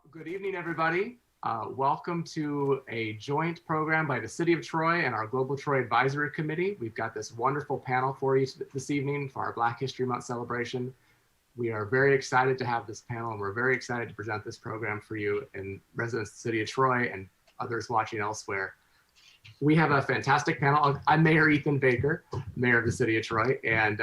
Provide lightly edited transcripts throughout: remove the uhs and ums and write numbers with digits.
Good evening, everybody. Welcome to a joint program by the City of Troy and our Global Troy Advisory Committee. We've got this wonderful panel for you this evening for our Black History Month celebration. We are very excited to have this panel, and we're very excited to present this program for you and residents of the City of Troy and others watching elsewhere. We have a fantastic panel. I'm Mayor Ethan Baker, Mayor of the City of Troy, and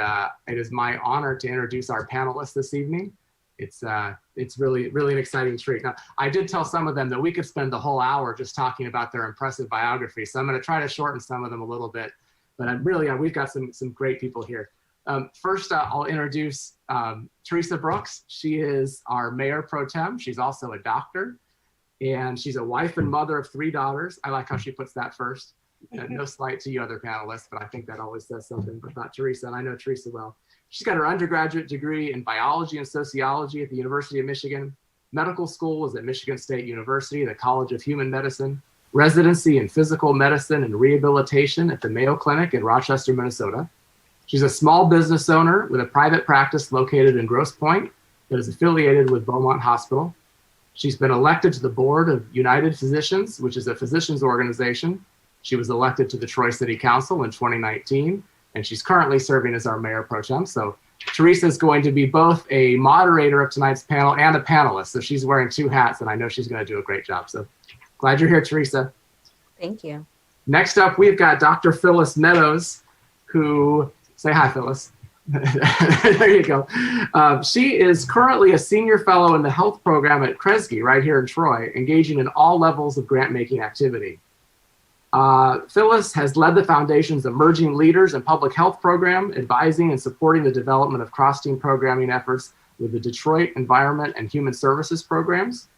it is my honor to introduce our panelists this evening. It's really an exciting treat. Now, I did tell some of them that we could spend the whole hour just talking about their impressive biography, so I'm going to try to shorten some of them a little bit. But we've got some great people here. First, I'll introduce Teresa Brooks. She is our Mayor Pro Tem. She's also a doctor, and she's a wife and mother of 3 daughters. I like how she puts that first. No slight to you other panelists, but I think that always says something about Teresa, and I know Teresa well. She's got her undergraduate degree in biology and sociology at the University of Michigan. Medical school is at Michigan State University, the College of Human Medicine. Residency in physical medicine and rehabilitation at the Mayo Clinic in Rochester, Minnesota. She's a small business owner with a private practice located in Grosse Pointe that is affiliated with Beaumont Hospital. She's been elected to the board of United Physicians, which is a physicians organization. She was elected to the Troy City Council in 2019. And she's currently serving as our Mayor Pro Tem. So Teresa is going to be both a moderator of tonight's panel and a panelist. So she's wearing 2 hats, and I know she's going to do a great job. So glad you're here, Teresa. Thank you. Next up, we've got Dr. Phyllis Meadows, who, say hi, Phyllis. There you go. She is currently a senior fellow in the health program at Kresge right here in Troy, engaging in all levels of grant-making activity. Phyllis has led the Foundation's Emerging Leaders in Public Health program, advising and supporting the development of cross-team programming efforts with the Detroit Environment and Human Services programs.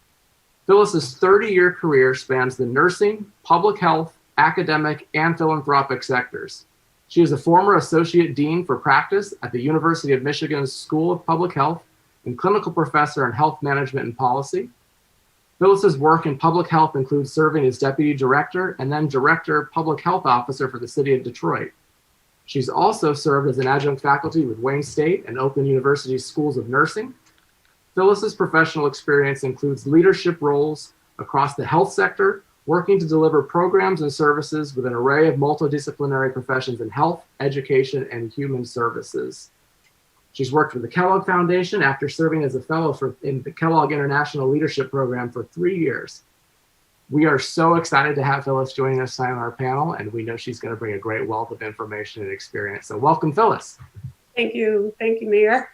Phyllis's 30-year career spans the nursing, public health, academic, and philanthropic sectors. She is a former Associate Dean for Practice at the University of Michigan's School of Public Health and clinical professor in health management and policy. Phyllis's work in public health includes serving as Deputy Director and then Director Public Health Officer for the City of Detroit. She's also served as an adjunct faculty with Wayne State and Oakland University's Schools of Nursing. Phyllis's professional experience includes leadership roles across the health sector, working to deliver programs and services with an array of multidisciplinary professions in health, education, and human services. She's worked with the Kellogg Foundation after serving as a fellow in the Kellogg International Leadership Program for 3 years. We are so excited to have Phyllis joining us tonight on our panel, and we know she's going to bring a great wealth of information and experience. So welcome, Phyllis. Thank you, Mayor.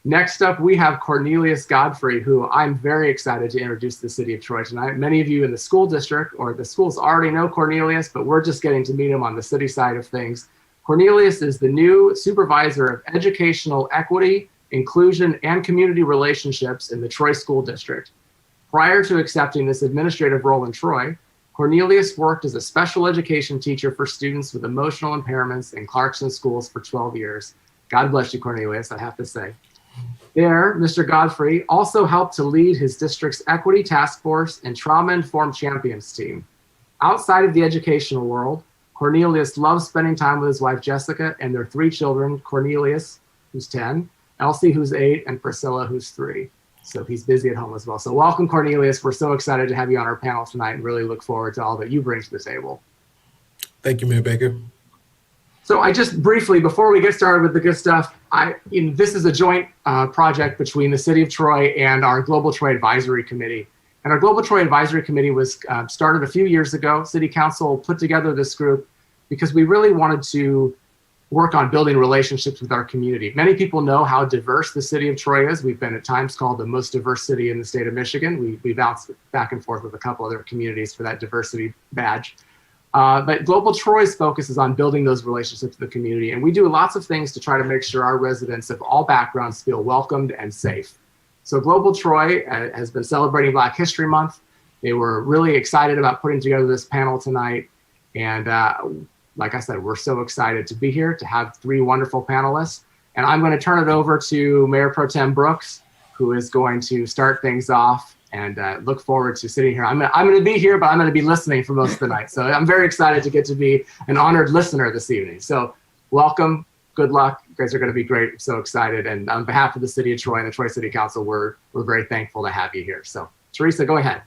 Next up, we have Cornelius Godfrey, who I'm very excited to introduce to the City of Troy tonight. Many of you in the school district or the schools already know Cornelius, but we're just getting to meet him on the city side of things. Cornelius is the new Supervisor of Educational Equity, Inclusion, and Community Relationships in the Troy School District. Prior to accepting this administrative role in Troy, Cornelius worked as a special education teacher for students with emotional impairments in Clarkson schools for 12 years. God bless you, Cornelius, I have to say. There, Mr. Godfrey also helped to lead his district's Equity Task Force and Trauma-Informed Champions team. Outside of the educational world, Cornelius loves spending time with his wife, Jessica, and their 3 children, Cornelius, who's 10, Elsie, who's 8, and Priscilla, who's 3. So he's busy at home as well. So welcome, Cornelius. We're so excited to have you on our panel tonight and really look forward to all that you bring to the table. Thank you, Mayor Baker. So I just briefly, before we get started with the good stuff, this is a joint project between the City of Troy and our Global Troy Advisory Committee. And our Global Troy Advisory Committee was started a few years ago. City Council put together this group because we really wanted to work on building relationships with our community. Many people know how diverse the City of Troy is. We've been at times called the most diverse city in the state of Michigan. We bounced back and forth with a couple other communities for that diversity badge. But Global Troy's focus is on building those relationships with the community. And we do lots of things to try to make sure our residents of all backgrounds feel welcomed and safe. So Global Troy has been celebrating Black History Month. They were really excited about putting together this panel tonight. And like I said, we're so excited to be here, to have 3 wonderful panelists. And I'm going to turn it over to Mayor Pro Tem Brooks, who is going to start things off, and look forward to sitting here. I'm going to be here, but I'm going to be listening for most of the night. So I'm very excited to get to be an honored listener this evening. So welcome, good luck, guys are going to be great. I'm so excited. And on behalf of the City of Troy and the Troy City Council, we're very thankful to have you here. So Teresa, go ahead.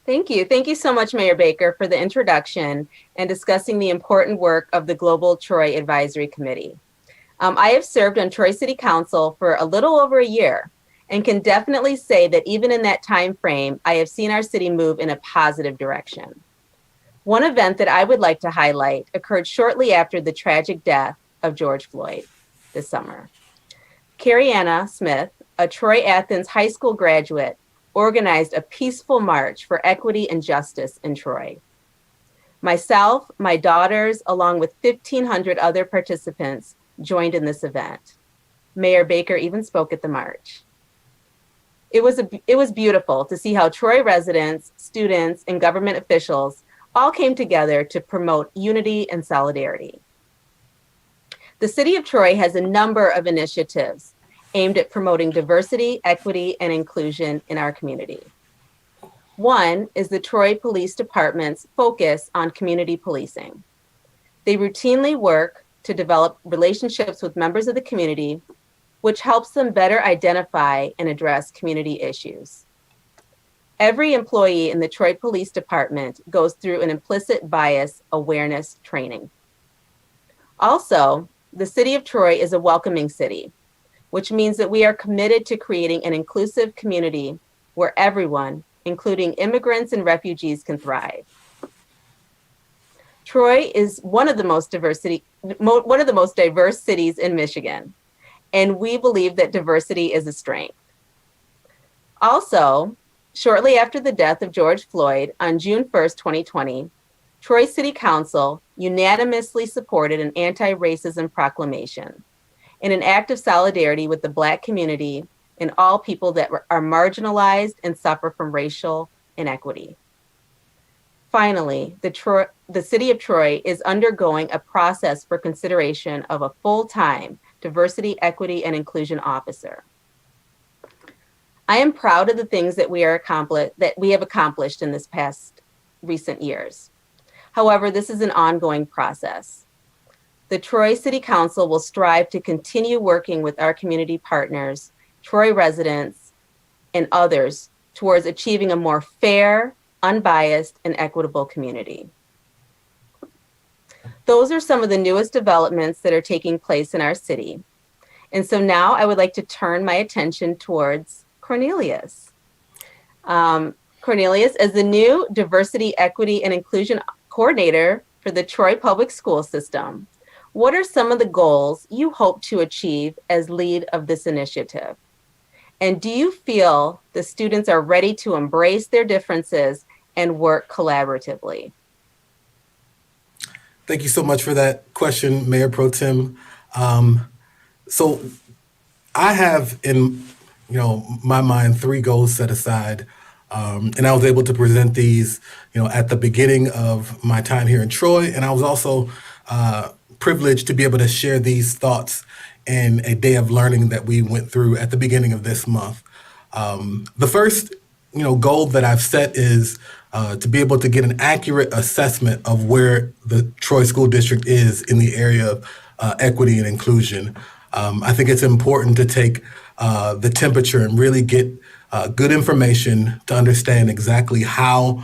Thank you. Thank you so much, Mayor Baker, for the introduction and discussing the important work of the Global Troy Advisory Committee. I have served on Troy City Council for a little over a year and can definitely say that even in that time frame, I have seen our city move in a positive direction. One event that I would like to highlight occurred shortly after the tragic death of George Floyd this summer. Carrie Anna Smith, a Troy Athens High School graduate, organized a peaceful march for equity and justice in Troy. Myself, my daughters, along with 1,500 other participants, joined in this event. Mayor Baker even spoke at the march. It was beautiful to see how Troy residents, students, and government officials all came together to promote unity and solidarity. The City of Troy has a number of initiatives aimed at promoting diversity, equity, and inclusion in our community. One is the Troy Police Department's focus on community policing. They routinely work to develop relationships with members of the community, which helps them better identify and address community issues. Every employee in the Troy Police Department goes through an implicit bias awareness training. Also, the City of Troy is a welcoming city, which means that we are committed to creating an inclusive community where everyone, including immigrants and refugees, can thrive. Troy is one of the most diverse cities in Michigan, and we believe that diversity is a strength. Also, shortly after the death of George Floyd on June 1st, 2020, Troy City Council unanimously supported an anti-racism proclamation in an act of solidarity with the Black community and all people that are marginalized and suffer from racial inequity. Finally, the City of Troy is undergoing a process for consideration of a full-time diversity, equity, and inclusion officer. I am proud of the things that we have accomplished in this past recent years. However, this is an ongoing process. The Troy City Council will strive to continue working with our community partners, Troy residents, and others towards achieving a more fair, unbiased, and equitable community. Those are some of the newest developments that are taking place in our city. And so now I would like to turn my attention towards Cornelius. Cornelius, as the new Diversity, Equity, and Inclusion Coordinator for the Troy Public School System, what are some of the goals you hope to achieve as lead of this initiative? And do you feel the students are ready to embrace their differences and work collaboratively? Thank you so much for that question, Mayor Pro Tem. So I have in my mind 3 goals set aside, and I was able to present these at the beginning of my time here in Troy, and I was also privileged to be able to share these thoughts in a day of learning that we went through at the beginning of this month. The first goal that I've set is to be able to get an accurate assessment of where the Troy School District is in the area of equity and inclusion. I think it's important to take the temperature and really get good information to understand exactly how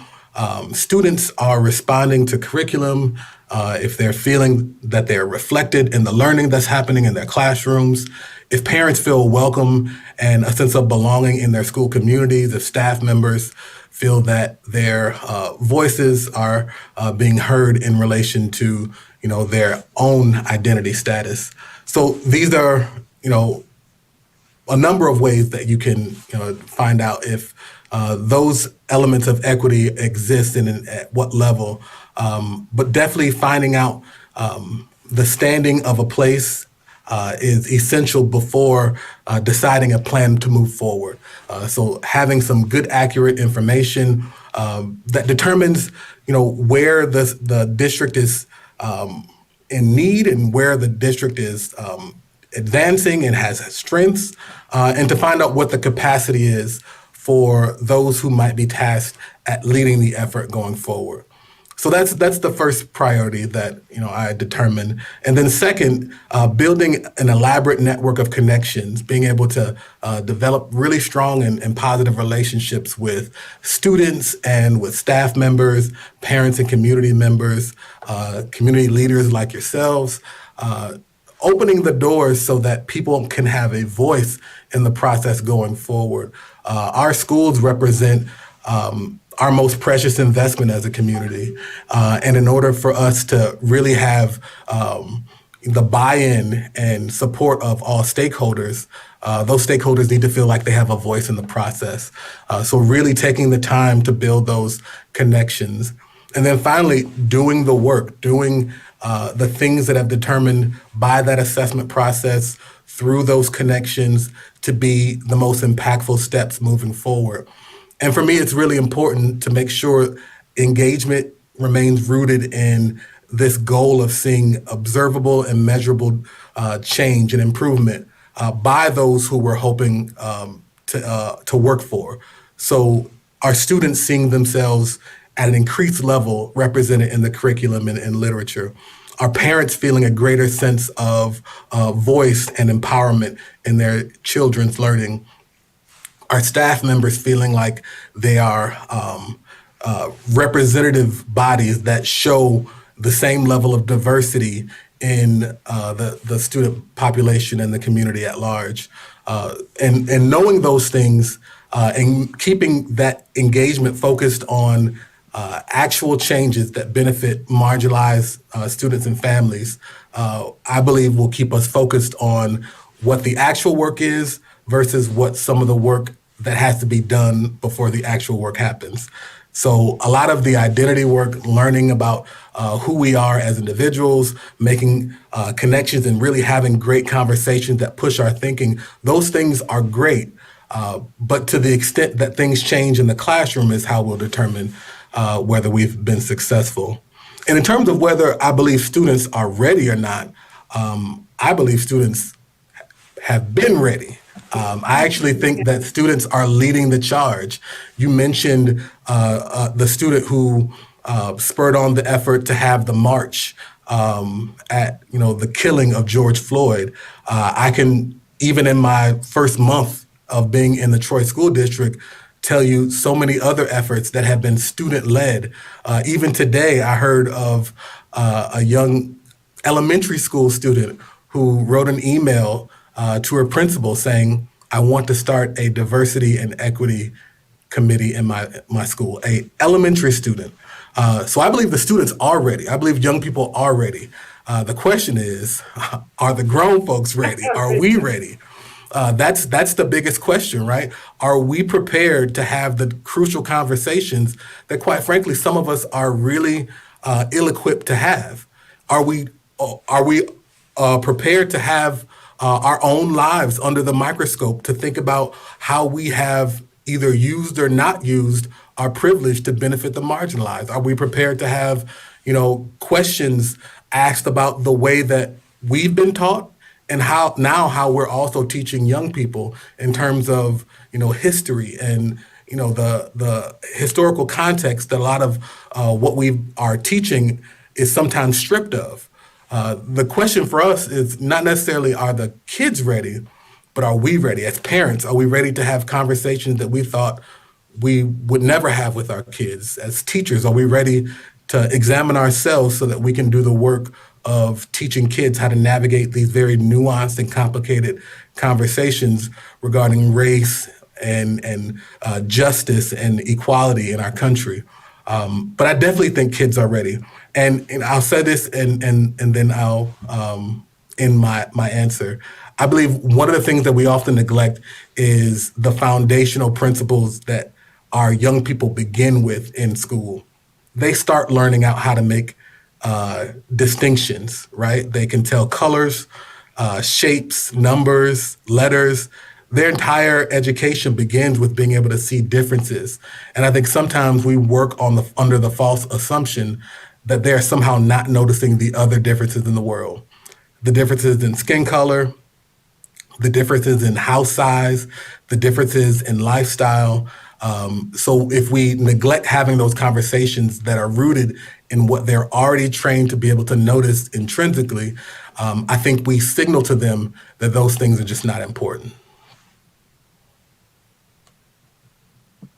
students are responding to curriculum, if they're feeling that they're reflected in the learning that's happening in their classrooms, if parents feel welcome and a sense of belonging in their school communities, if staff members feel that their voices are being heard in relation to their own identity status. So these are a number of ways that you can find out if those elements of equity exist and at what level, but definitely finding out the standing of a place is essential before deciding a plan to move forward. So having some good, accurate information that determines where the district is in need and where the district is advancing and has strengths, and to find out what the capacity is for those who might be tasked at leading the effort going forward. So that's the first priority that I determined, and then second, building an elaborate network of connections, being able to develop really strong and positive relationships with students and with staff members, parents and community members, community leaders like yourselves. Opening the doors so that people can have a voice in the process going forward. Our schools represent our most precious investment as a community. And in order for us to really have the buy-in and support of all stakeholders, those stakeholders need to feel like they have a voice in the process. So really taking the time to build those connections. And then finally, doing the work, doing the things that have determined by that assessment process through those connections to be the most impactful steps moving forward. And for me, it's really important to make sure engagement remains rooted in this goal of seeing observable and measurable change and improvement by those who we're hoping to work for. So our students seeing themselves at an increased level represented in the curriculum and literature. Our parents feeling a greater sense of voice and empowerment in their children's learning. Our staff members feeling like they are representative bodies that show the same level of diversity in the student population and the community at large. And knowing those things and keeping that engagement focused on actual changes that benefit marginalized students and families, I believe will keep us focused on what the actual work is versus what some of the work that has to be done before the actual work happens. So a lot of the identity work, learning about who we are as individuals, making connections and really having great conversations that push our thinking, those things are great. But to the extent that things change in the classroom is how we'll determine whether we've been successful. And in terms of whether I believe students are ready or not, I believe students have been ready. I actually think that students are leading the charge. You mentioned the student who spurred on the effort to have the march at the killing of George Floyd. I can, even in my first month of being in the Troy School District, tell you so many other efforts that have been student-led. Even today, I heard of a young elementary school student who wrote an email to her principal saying, I want to start a diversity and equity committee in my school, a elementary student. So I believe the students are ready. I believe young people are ready. The question is, are the grown folks ready? Are we ready? That's the biggest question, right? Are we prepared to have the crucial conversations that, quite frankly, some of us are really ill-equipped to have? Are we prepared to have our own lives under the microscope to think about how we have either used or not used our privilege to benefit the marginalized? Are we prepared to have, questions asked about the way that we've been taught and how we're also teaching young people in terms of, history and, the historical context that a lot of what we are teaching is sometimes stripped of. The question for us is not necessarily are the kids ready, but are we ready? As parents, are we ready to have conversations that we thought we would never have with our kids? As teachers, are we ready to examine ourselves so that we can do the work of teaching kids how to navigate these very nuanced and complicated conversations regarding race and justice and equality in our country? But I definitely think kids are ready. And I'll say this and then I'll end my answer. I believe one of the things that we often neglect is the foundational principles that our young people begin with in school. They start learning out how to make distinctions, right? They can tell colors, shapes, numbers, letters. Their entire education begins with being able to see differences. And I think sometimes we work under the false assumption that they're somehow not noticing the other differences in the world. The differences in skin color, the differences in house size, the differences in lifestyle. So if we neglect having those conversations that are rooted in what they're already trained to be able to notice intrinsically, I think we signal to them that those things are just not important.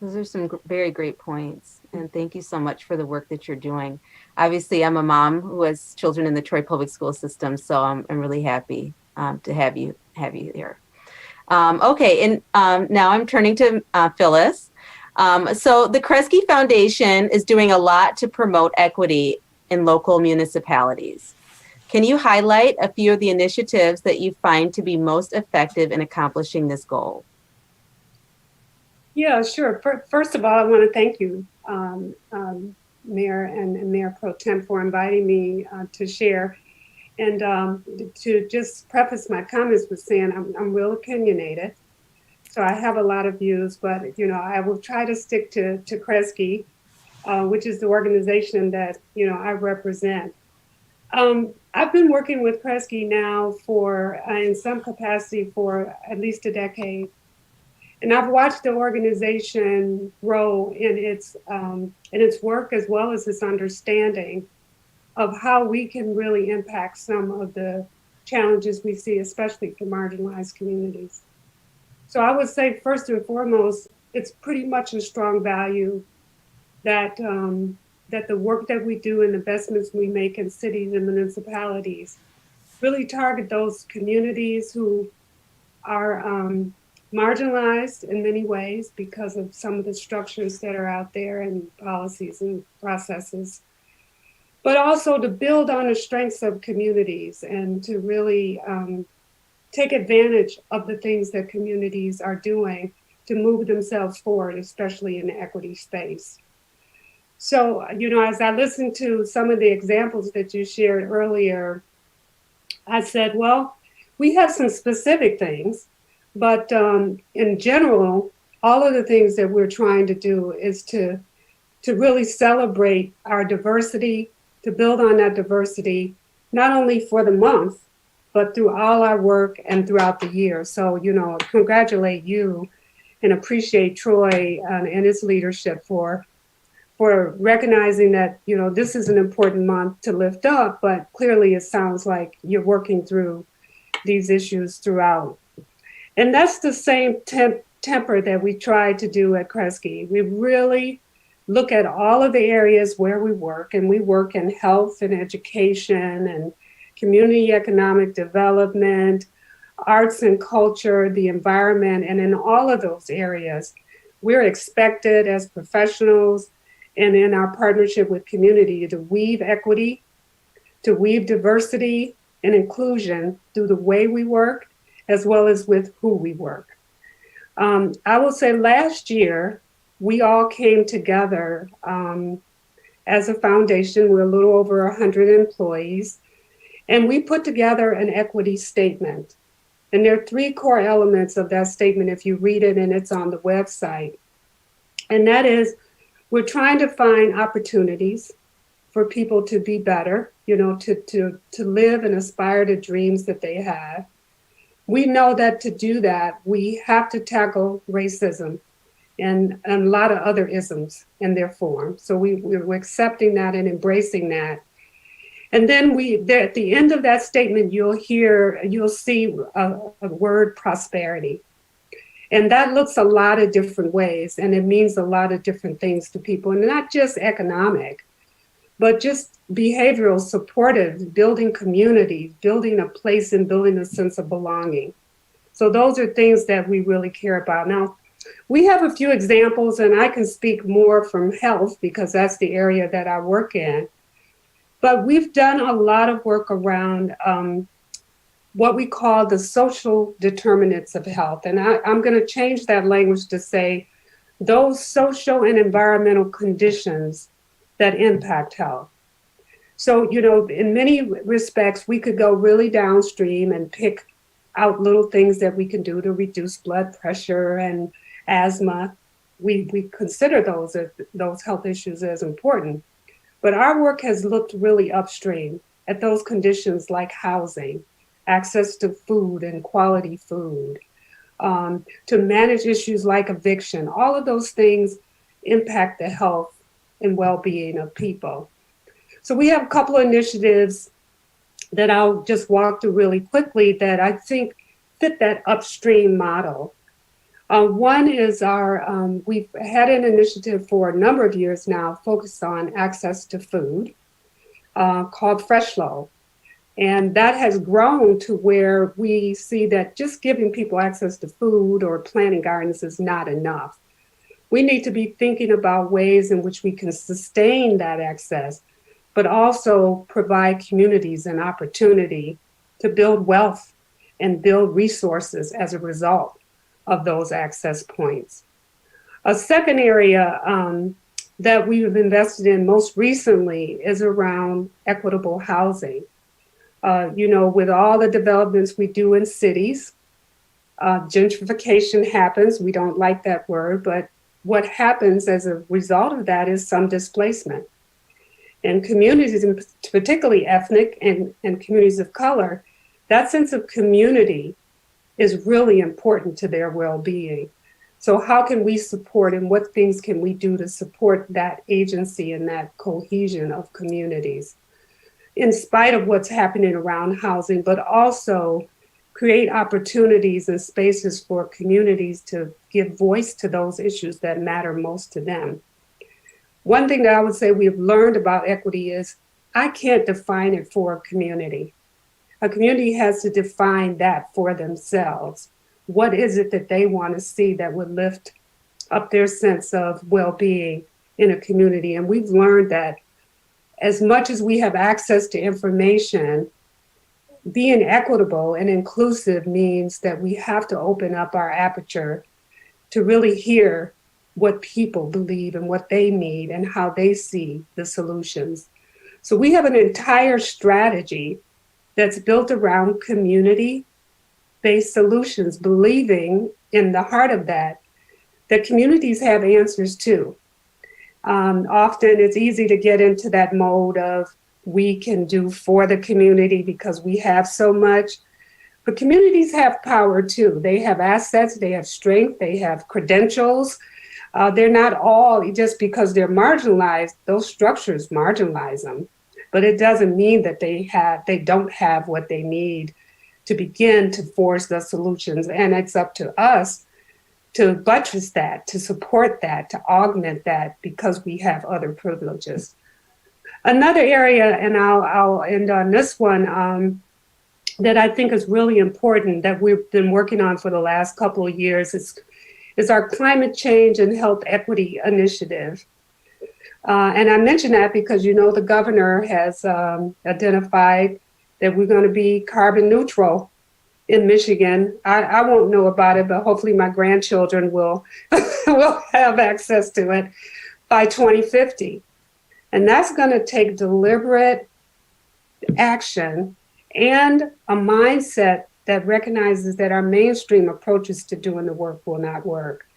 Those are some very great points. And thank you so much for the work that you're doing. Obviously, I'm a mom who has children in the Troy Public School System, so I'm really happy to have you here. Okay, and now I'm turning to Phyllis. So the Kresge Foundation is doing a lot to promote equity in local municipalities. Can you highlight a few of the initiatives that you find to be most effective in accomplishing this goal? Yeah, sure. First of all, I want to thank you, Mayor and Mayor Pro Tem, for inviting me to share. And to just preface my comments with saying I'm real opinionated. So I have a lot of views, but I will try to stick to Kresge, which is the organization that I represent. I've been working with Kresge now for, in some capacity, for at least a decade. And I've watched the organization grow in its work as well as its understanding of how we can really impact some of the challenges we see, especially for marginalized communities. So I would say first and foremost, it's pretty much a strong value that that the work that we do and investments we make in cities and municipalities really target those communities who are marginalized in many ways because of some of the structures that are out there and policies and processes, but also to build on the strengths of communities and to really take advantage of the things that communities are doing to move themselves forward, especially in the equity space. So, as I listened to some of the examples that you shared earlier, I said, well, we have some specific things, but in general, all of the things that we're trying to do is to really celebrate our diversity, to build on that diversity, not only for the month, but through all our work and throughout the year. So, congratulate you and appreciate Troy and its leadership for recognizing that, this is an important month to lift up, but clearly it sounds like you're working through these issues throughout. And that's the same temper that we try to do at Kresge. We really look at all of the areas where we work, and we work in health and education and community economic development, arts and culture, the environment, and in all of those areas, we're expected as professionals and in our partnership with community to weave equity, to weave diversity and inclusion through the way we work, as well as with who we work. I will say last year, we all came together as a foundation. We're a little over 100 employees, and we put together an equity statement. And there are 3 core elements of that statement if you read it, and it's on the website. And that is, we're trying to find opportunities for people to be better, to live and aspire to dreams that they have. We know that to do that, we have to tackle racism and a lot of other isms in their form. So we're accepting that and embracing that. And then at the end of that statement, you'll see a word prosperity. And that looks a lot of different ways, and it means a lot of different things to people, and not just economic, but just behavioral, supportive, building community, building a place and building a sense of belonging. So those are things that we really care about. Now, we have a few examples, and I can speak more from health because that's the area that I work in. But we've done a lot of work around what we call the social determinants of health. And I'm going to change that language to say those social and environmental conditions that impact health. So, in many respects, we could go really downstream and pick out little things that we can do to reduce blood pressure and asthma. We consider those health issues as important. But our work has looked really upstream at those conditions like housing, access to food and quality food, to manage issues like eviction. All of those things impact the health and well-being of people. So we have a couple of initiatives that I'll just walk through really quickly that I think fit that upstream model. One is we've had an initiative for a number of years now focused on access to food called Freshlow. And that has grown to where we see that just giving people access to food or planting gardens is not enough. We need to be thinking about ways in which we can sustain that access, but also provide communities an opportunity to build wealth and build resources as a result of those access points. A second area that we've invested in most recently is around equitable housing. With all the developments we do in cities, gentrification happens. We don't like that word, but what happens as a result of that is some displacement. And communities, particularly ethnic and communities of color, that sense of community is really important to their well-being. So how can we support and what things can we do to support that agency and that cohesion of communities in spite of what's happening around housing, but also create opportunities and spaces for communities to give voice to those issues that matter most to them. One thing that I would say we've learned about equity is I can't define it for a community. A community has to define that for themselves. What is it that they want to see that would lift up their sense of well-being in a community? And we've learned that as much as we have access to information, being equitable and inclusive means that we have to open up our aperture to really hear what people believe and what they need and how they see the solutions. So we have an entire strategy that's built around community-based solutions, believing in the heart of that communities have answers too. Often it's easy to get into that mode of we can do for the community because we have so much, but communities have power too. They have assets, they have strength, they have credentials. They're not all, just because they're marginalized, those structures marginalize them. But it doesn't mean that they don't have what they need to begin to force the solutions. And it's up to us to buttress that, to support that, to augment that, because we have other privileges. Another area, and I'll end on this one, that I think is really important that we've been working on for the last couple of years is our climate change and health equity initiative. And I mention that because, the governor has identified that we're going to be carbon neutral in Michigan. I won't know about it, but hopefully my grandchildren will have access to it by 2050. And that's going to take deliberate action and a mindset that recognizes that our mainstream approaches to doing the work will not work.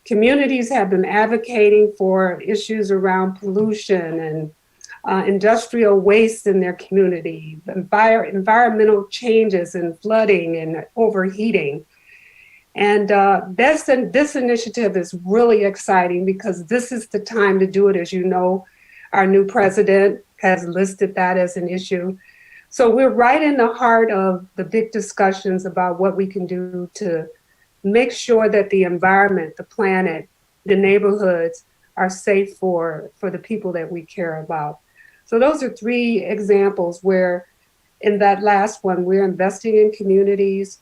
Communities have been advocating for issues around pollution and industrial waste in their community, environmental changes and flooding and overheating. And this initiative is really exciting because this is the time to do it. As you know, our new president has listed that as an issue. So we're right in the heart of the big discussions about what we can do to make sure that the environment, the planet, the neighborhoods are safe for the people that we care about. So those are three examples where in that last one, we're investing in communities,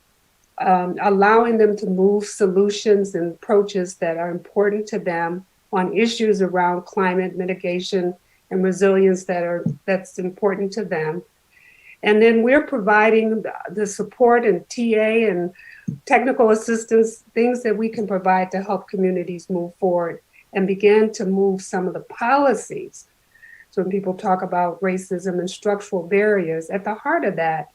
allowing them to move solutions and approaches that are important to them on issues around climate mitigation and resilience that's important to them. And then we're providing the support and TA and technical assistance, things that we can provide to help communities move forward and begin to move some of the policies. So when people talk about racism and structural barriers, at the heart of that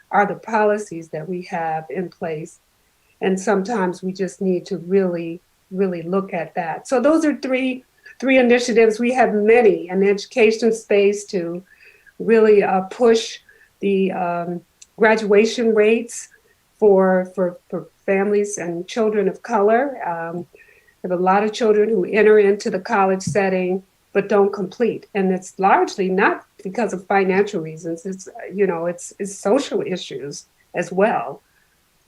are the policies that we have in place. And sometimes we just need to really, really look at that. So those are three initiatives. We have many in the education space to really push the graduation rates for families and children of color. We have a lot of children who enter into the college setting but don't complete. And it's largely not because of financial reasons. It's, it's social issues as well,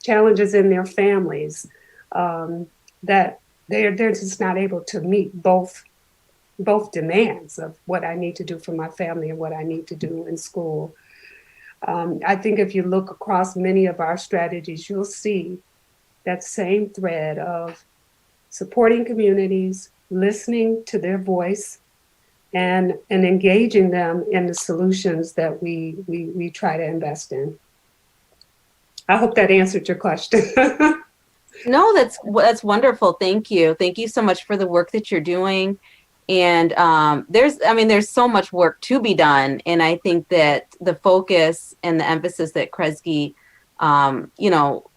challenges in their families, that they're just not able to meet both demands of what I need to do for my family and what I need to do in school. I think if you look across many of our strategies, you'll see that same thread of supporting communities, listening to their voice, and engaging them in the solutions that we try to invest in. I hope that answered your question. No, that's wonderful. Thank you. Thank you so much for the work that you're doing. And there's so much work to be done. And I think that the focus and the emphasis that Kresge,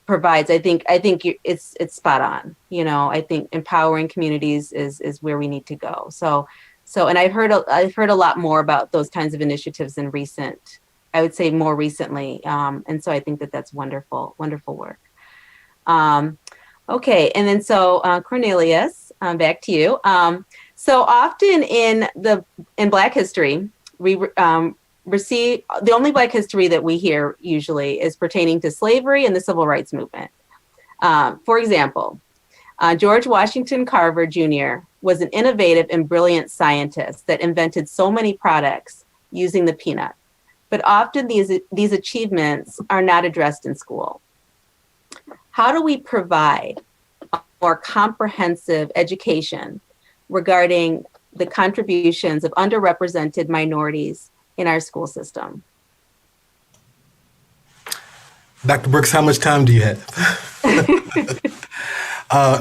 provides, I think it's spot on. I think empowering communities is where we need to go. So, and I've heard a lot more about those kinds of initiatives in I would say more recently. And so I think that's wonderful work. Okay. And then Cornelius, back to you. So often in Black history, we receive the only Black history that we hear usually is pertaining to slavery and the civil rights movement. For example, George Washington Carver Jr. was an innovative and brilliant scientist that invented so many products using the peanut. But often these achievements are not addressed in school. How do we provide a more comprehensive education regarding the contributions of underrepresented minorities in our school system? Dr. Brooks, how much time do you have?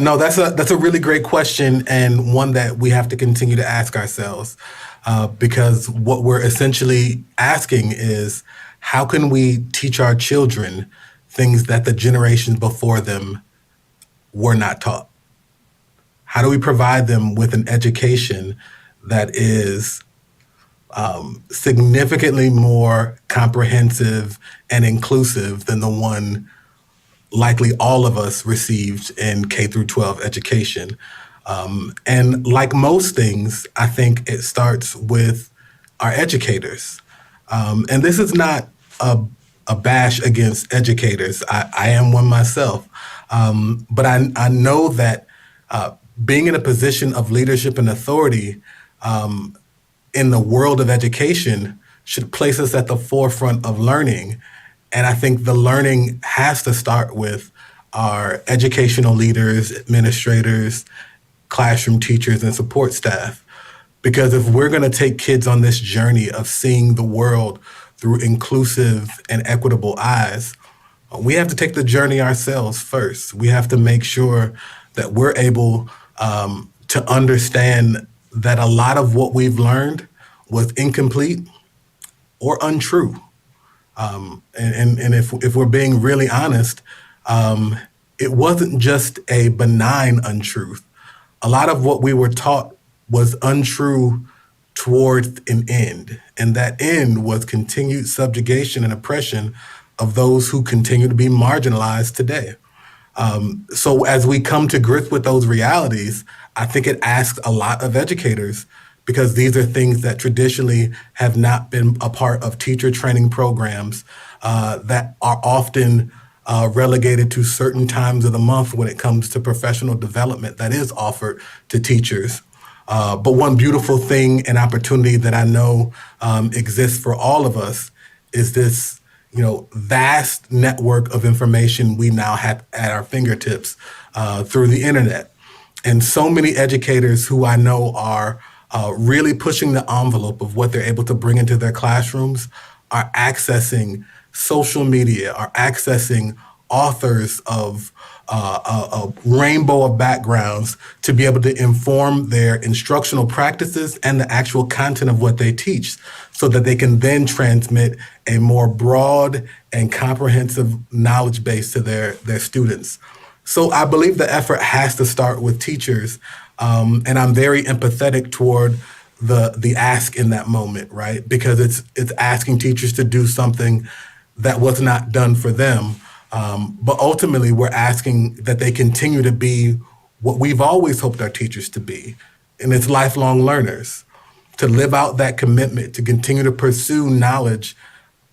No, that's a really great question, and one that we have to continue to ask ourselves, because what we're essentially asking is, how can we teach our children things that the generations before them were not taught? How do we provide them with an education that is significantly more comprehensive and inclusive than the one likely all of us received in K through 12 education? And like most things, I think it starts with our educators. And this is not a bash against educators. I am one myself. But I know that being in a position of leadership and authority in the world of education should place us at the forefront of learning. And I think the learning has to start with our educational leaders, administrators, classroom teachers, and support staff. Because if we're going to take kids on this journey of seeing the world through inclusive and equitable eyes, we have to take the journey ourselves first. We have to make sure that we're able to understand that a lot of what we've learned was incomplete or untrue. And if we're being really honest, it wasn't just a benign untruth. A lot of what we were taught was untrue towards an end. And that end was continued subjugation and oppression of those who continue to be marginalized today. So as we come to grips with those realities, I think it asks a lot of educators, because these are things that traditionally have not been a part of teacher training programs that are often relegated to certain times of the month when it comes to professional development that is offered to teachers. But one beautiful thing and opportunity that I know exists for all of us is this, vast network of information we now have at our fingertips through the internet. And so many educators who I know are really pushing the envelope of what they're able to bring into their classrooms are accessing social media, are accessing authors of a rainbow of backgrounds to be able to inform their instructional practices and the actual content of what they teach, so that they can then transmit a more broad and comprehensive knowledge base to their students. So I believe the effort has to start with teachers, and I'm very empathetic toward the ask in that moment, right? Because it's asking teachers to do something that was not done for them. But ultimately, we're asking that they continue to be what we've always hoped our teachers to be, and it's lifelong learners. to live out that commitment, to continue to pursue knowledge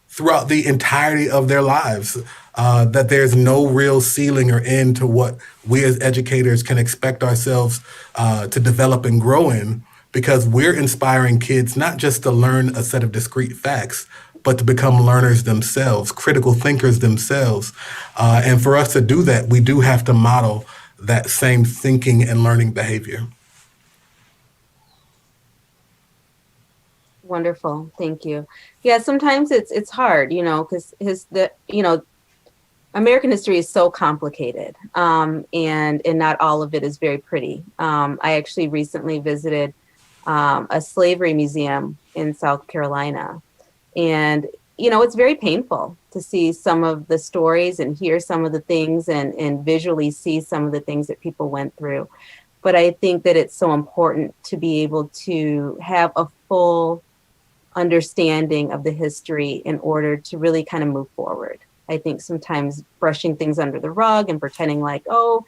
throughout the entirety of their lives, that there's no real ceiling or end to what we as educators can expect ourselves to develop and grow in, because we're inspiring kids not just to learn a set of discrete facts, but to become learners themselves, critical thinkers themselves. And for us to do that, we do have to model that same thinking and learning behavior. Wonderful. Thank you. Yeah, sometimes it's hard, because American history is so complicated, and not all of it is very pretty. I actually recently visited a slavery museum in South Carolina, and it's very painful to see some of the stories and hear some of the things and visually see some of the things that people went through. But I think that it's so important to be able to have a full understanding of the history in order to really kind of move forward. I think sometimes brushing things under the rug and pretending like, oh,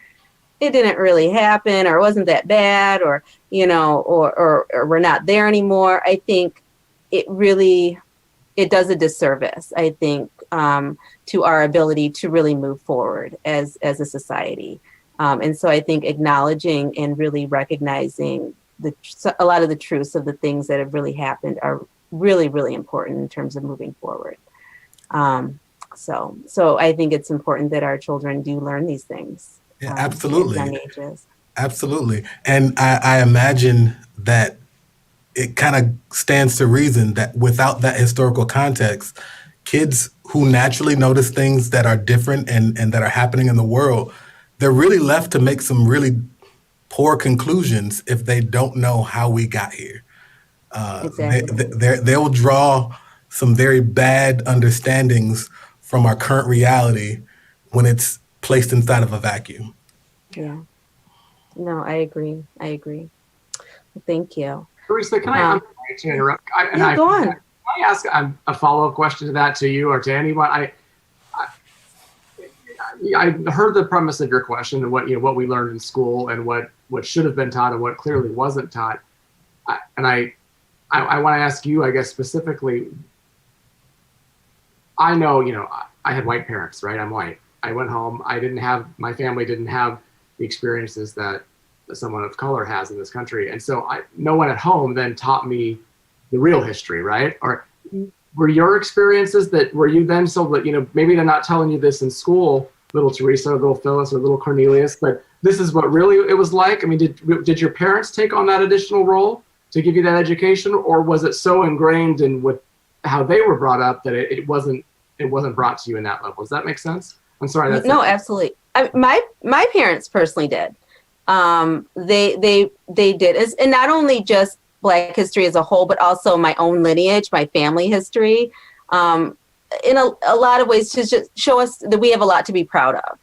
it didn't really happen, or it wasn't that bad, or or we're not there anymore. I think it does a disservice, I think, to our ability to really move forward as a society. And so I think acknowledging and really recognizing a lot of the truths of the things that have really happened are really, really important in terms of moving forward. So I think it's important that our children do learn these things. Yeah, absolutely. At young ages. Absolutely. And I imagine that it kind of stands to reason that without that historical context, kids who naturally notice things that are different and that are happening in the world, they're really left to make some really poor conclusions if they don't know how we got here. Exactly. They'll draw some very bad understandings from our current reality when it's placed inside of a vacuum. Yeah. No, I agree. Thank you. Teresa, can I'm sorry to interrupt? Go on. Can I ask a follow-up question to that, to you or to anyone? I heard the premise of your question and what we learned in school and what should have been taught and what clearly wasn't taught. I want to ask you, I guess, specifically. I know, I had white parents, right? I'm white. I went home. My family didn't have the experiences that someone of color has in this country. And so no one at home then taught me the real history, right? Or were your experiences were you then so that, maybe they're not telling you this in school, little Teresa, or little Phyllis, or little Cornelius, but this is what really it was like? I mean, did your parents take on that additional role to give you that education, or was it so ingrained in with how they were brought up that it wasn't brought to you in that level? Does that make sense? I'm sorry. No, absolutely. My parents personally did. They did, and not only just Black history as a whole, but also my own lineage, my family history. In a lot of ways, to just show us that we have a lot to be proud of.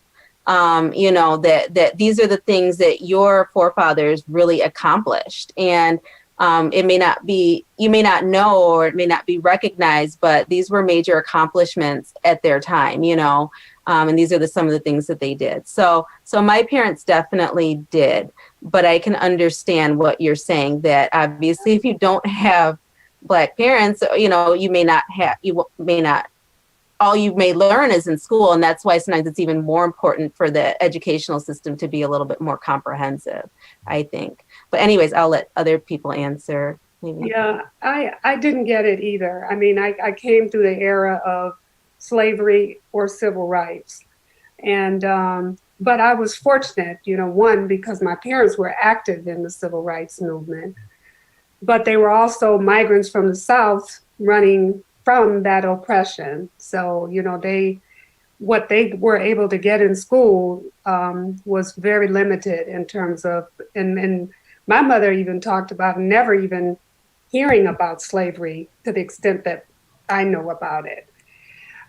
That these are the things that your forefathers really accomplished, and it may not be, you may not know, or it may not be recognized, but these were major accomplishments at their time, and these are some of the things that they did. So my parents definitely did, but I can understand what you're saying, that obviously if you don't have Black parents, you may not, all you may learn is in school. And that's why sometimes it's even more important for the educational system to be a little bit more comprehensive, I think. But anyways, I'll let other people answer. Maybe. Yeah, I didn't get it either. I mean, I came through the era of slavery or civil rights. And, but I was fortunate, one, because my parents were active in the civil rights movement, but they were also migrants from the South running from that oppression. So, what they were able to get in school was very limited in terms of, and my mother even talked about never even hearing about slavery to the extent that I know about it.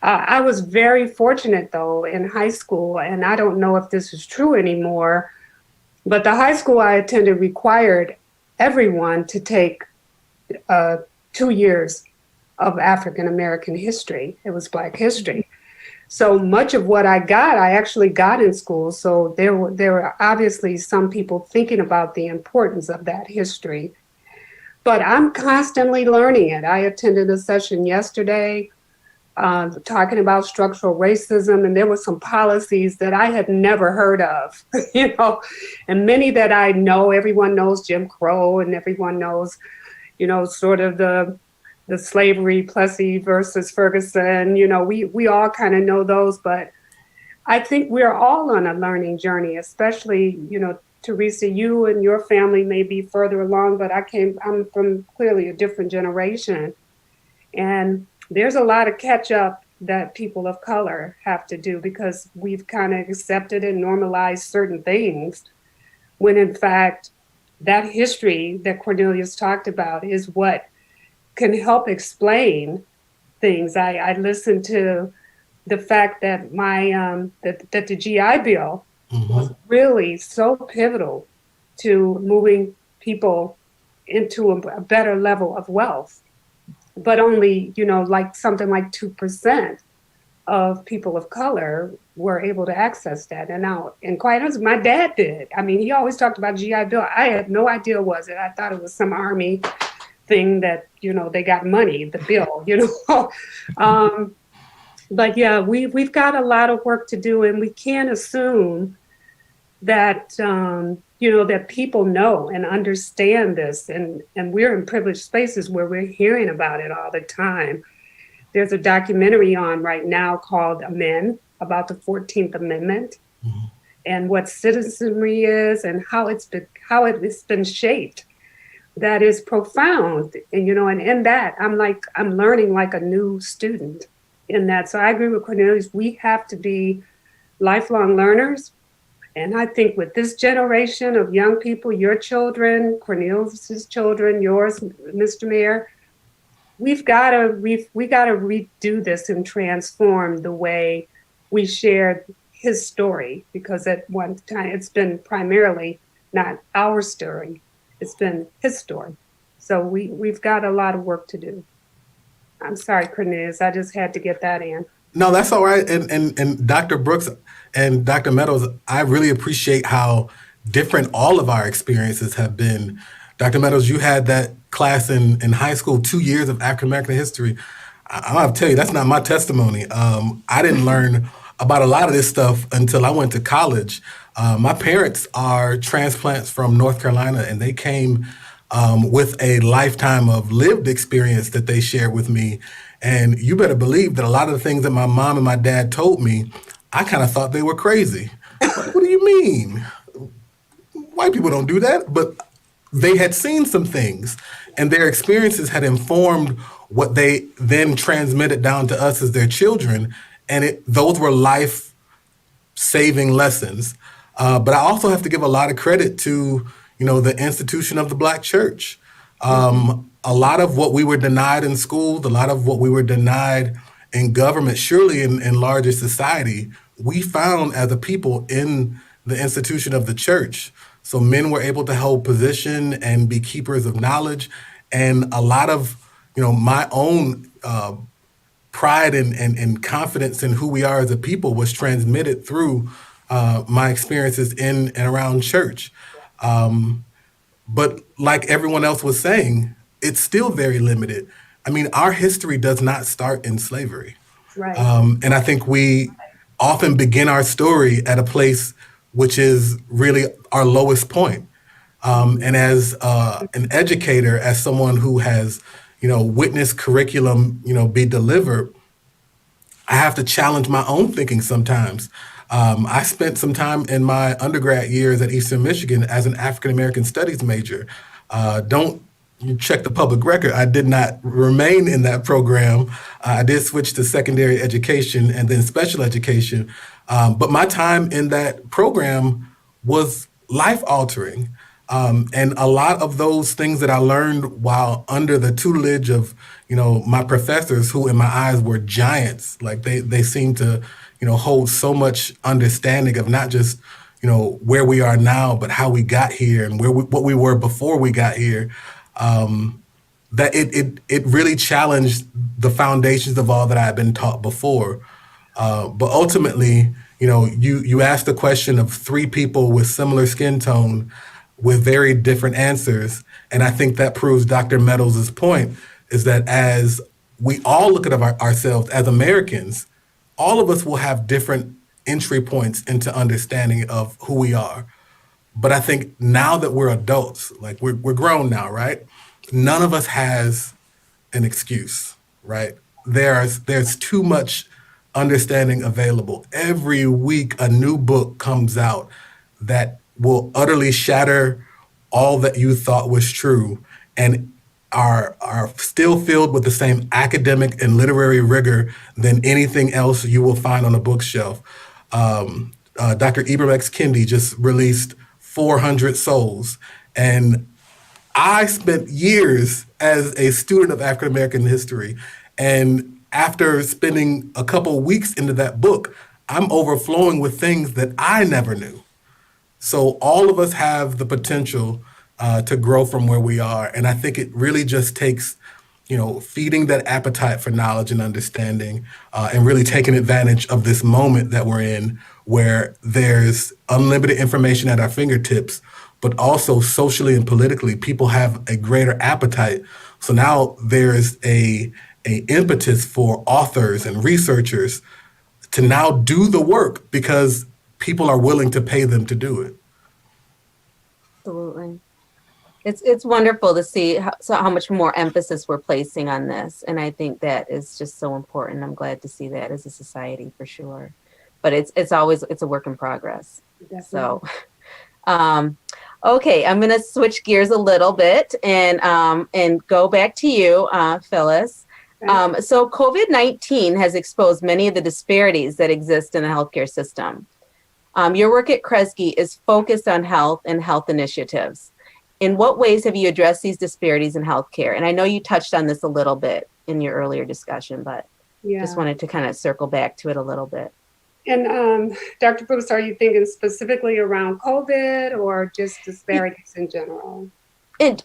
I was very fortunate, though, in high school, and I don't know if this is true anymore, but the high school I attended required everyone to take 2 years of African American history. It was Black history. So much of what I actually got in school. So there were obviously some people thinking about the importance of that history. but I'm constantly learning it. I attended a session yesterday talking about structural racism, and there were some policies that I had never heard of, and many that I know. Everyone knows Jim Crow, and everyone knows, sort of the slavery, Plessy versus Ferguson. We all kind of know those, but I think we're all on a learning journey, especially, Teresa, you and your family may be further along, but I'm from clearly a different generation. And there's a lot of catch up that people of color have to do because we've kind of accepted and normalized certain things when in fact that history that Cornelius talked about is what can help explain things. I listened to the fact that that the GI Bill was really so pivotal to moving people into a better level of wealth. But only, like something like 2% of people of color were able to access that. And quite honestly, my dad did. I mean, he always talked about GI Bill. I had no idea what was it. I thought it was some army thing that, they got money, the bill, But yeah, we've got a lot of work to do, and we can't assume that, that people know and understand this. And we're in privileged spaces where we're hearing about it all the time. There's a documentary on right now called Amen about the 14th Amendment and what citizenry is and how it's been shaped. That is profound. And, and in that, I'm learning like a new student in that. So I agree with Cornelius. We have to be lifelong learners. And I think with this generation of young people, your children, Cornelius's children, yours, Mr. Mayor, we gotta redo this and transform the way we share his story, because at one time it's been primarily not our story, it's been his story. So we've got a lot of work to do. I'm sorry, Cornelius, I just had to get that in. No, that's all right. And Dr. Brooks and Dr. Meadows, I really appreciate how different all of our experiences have been. Dr. Meadows, you had that class in high school, 2 years of African American history. I have to tell you, that's not my testimony. I didn't learn about a lot of this stuff until I went to college. My parents are transplants from North Carolina, and they came with a lifetime of lived experience that they shared with me. And you better believe that a lot of the things that my mom and my dad told me, I kind of thought they were crazy. Like, what do you mean? White people don't do that. But they had seen some things, and their experiences had informed what they then transmitted down to us as their children. And those were life-saving lessons. But I also have to give a lot of credit to, the institution of the Black church. A lot of what we were denied in schools, a lot of what we were denied in government, surely in larger society, we found as a people in the institution of the church. So men were able to hold position and be keepers of knowledge. And a lot of, my own pride and confidence in who we are as a people was transmitted through my experiences in and around church. But like everyone else was saying, it's still very limited. I mean, our history does not start in slavery. Right. And I think we often begin our story at a place which is really our lowest point. And as an educator, as someone who has, witnessed curriculum, be delivered, I have to challenge my own thinking sometimes. I spent some time in my undergrad years at Eastern Michigan as an African American Studies major. Don't check the public record. I did not remain in that program. I did switch to secondary education and then special education. But my time in that program was life-altering. And a lot of those things that I learned while under the tutelage of, my professors, who in my eyes were giants, like they seemed to, hold so much understanding of not just, where we are now, but how we got here and what we were before we got here. That it really challenged the foundations of all that I had been taught before. But ultimately, you asked the question of three people with similar skin tone. with very different answers. And I think that proves Dr. Meadows' point, is that as we all look at ourselves as Americans, all of us will have different entry points into understanding of who we are. But I think now that we're adults, like we're grown now, right? None of us has an excuse, right? There's too much understanding available. Every week a new book comes out that will utterly shatter all that you thought was true and are still filled with the same academic and literary rigor than anything else you will find on a bookshelf. Dr. Ibram X. Kendi just released 400 Souls, and I spent years as a student of African American history, and after spending a couple weeks into that book, I'm overflowing with things that I never knew. So all of us have the potential to grow from where we are, and I think it really just takes, feeding that appetite for knowledge and understanding, and really taking advantage of this moment that we're in, where there's unlimited information at our fingertips, but also socially and politically, people have a greater appetite. So now there's a impetus for authors and researchers to now do the work because people are willing to pay them to do it. Absolutely. It's wonderful to see how much more emphasis we're placing on this. And I think that is just so important. I'm glad to see that as a society for sure. But it's always a work in progress. Definitely. So, okay, I'm going to switch gears a little bit and go back to you, Phyllis. Right. So COVID-19 has exposed many of the disparities that exist in the healthcare system. Your work at Kresge is focused on health and health initiatives. In what ways have you addressed these disparities in healthcare? And I know you touched on this a little bit in your earlier discussion, but just wanted to kind of circle back to it a little bit. And Dr. Brooks, are you thinking specifically around COVID or just disparities in general?